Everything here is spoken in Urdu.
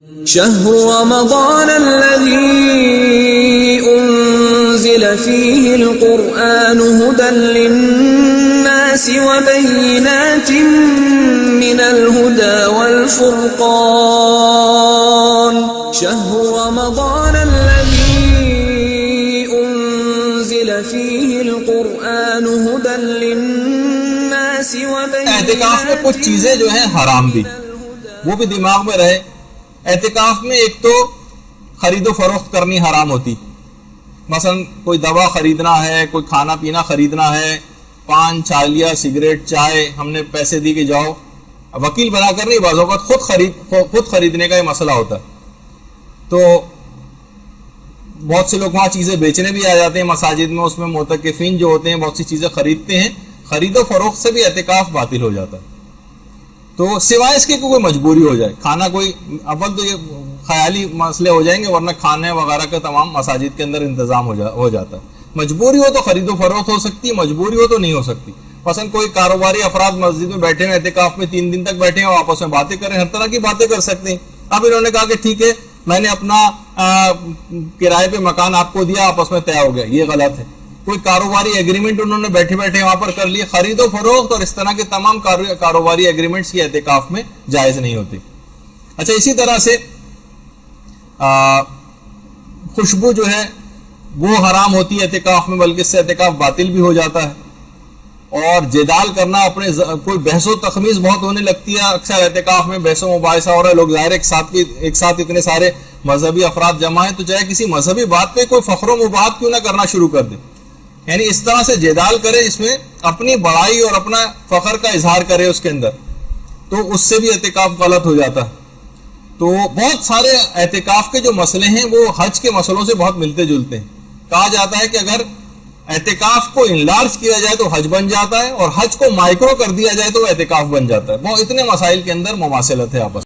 شهر رمضان الذي أنزل فيه القرآن هدى للناس وبينات من الهدى والفرقان شهر رمضان الذي أنزل فيه القرآن هدى للناس وبينات اعتکاف میں کچھ چیزیں جو ہیں حرام بھی، وہ بھی دماغ میں رہے۔ اعتکاف میں ایک تو خرید و فروخت کرنی حرام ہوتی، مثلا کوئی دوا خریدنا ہے، کوئی کھانا پینا خریدنا ہے، پان چھالیا سگریٹ چائے، ہم نے پیسے دی کہ جاؤ، وکیل بنا کر نہیں، بعض اوقات خود خریدنے کا یہ مسئلہ ہوتا ہے۔ تو بہت سے لوگ وہاں چیزیں بیچنے بھی آ جاتے ہیں مساجد میں، اس میں معتکفین جو ہوتے ہیں بہت سی چیزیں خریدتے ہیں، خرید و فروخت سے بھی اعتکاف باطل ہو جاتا ہے۔ تو سوائے اس کے کوئی مجبوری ہو جائے، کھانا کوئی اول تو یہ خیالی مسئلے ہو جائیں گے، ورنہ کھانے وغیرہ کا تمام مساجد کے اندر انتظام ہو جاتا ہے۔ مجبوری ہو تو خرید و فروخت ہو سکتی ہے، مجبوری ہو تو نہیں ہو سکتی۔ مثلا کوئی کاروباری افراد مسجد میں بیٹھے ہیں، اعتکاف میں 3 دن تک بیٹھے ہیں، آپس میں باتیں کریں، ہر طرح کی باتیں کر سکتے ہیں۔ اب انہوں نے کہا کہ ٹھیک ہے میں نے اپنا کرائے پہ مکان آپ کو دیا، آپس میں طے ہو گیا، یہ غلط ہے۔ کوئی کاروباری ایگریمنٹ انہوں نے بیٹھے بیٹھے وہاں پر کر لیے، خرید و فروخت اور اس طرح کے تمام کاروباری ایگریمنٹس کی اعتکاف میں جائز نہیں ہوتی۔ اچھا، اسی طرح سے خوشبو جو ہے وہ حرام ہوتی ہے اعتکاف میں، بلکہ اس سے اعتکاف باطل بھی ہو جاتا ہے۔ اور جدال کرنا، اپنے کوئی بحث و تخمیز بہت ہونے لگتی ہے اکثر اعتکاف میں، بحث و مباحثہ ہو رہا ہے، لوگ ظاہر ایک ساتھ اتنے سارے مذہبی افراد جمع ہیں، تو چاہے کسی مذہبی بات پہ کوئی فخر و مباحث کیوں نہ کرنا شروع کر دے، یعنی اس طرح سے جدال کرے جس میں اپنی بڑائی اور اپنا فخر کا اظہار کرے اس کے اندر، تو اس سے بھی اعتکاف غلط ہو جاتا ہے۔ تو بہت سارے اعتکاف کے جو مسئلے ہیں وہ حج کے مسئلوں سے بہت ملتے جلتے ہیں۔ کہا جاتا ہے کہ اگر اعتکاف کو انلارج کیا جائے تو حج بن جاتا ہے، اور حج کو مائکرو کر دیا جائے تو اعتکاف بن جاتا ہے۔ وہ اتنے مسائل کے اندر مماثلت ہے آپس میں۔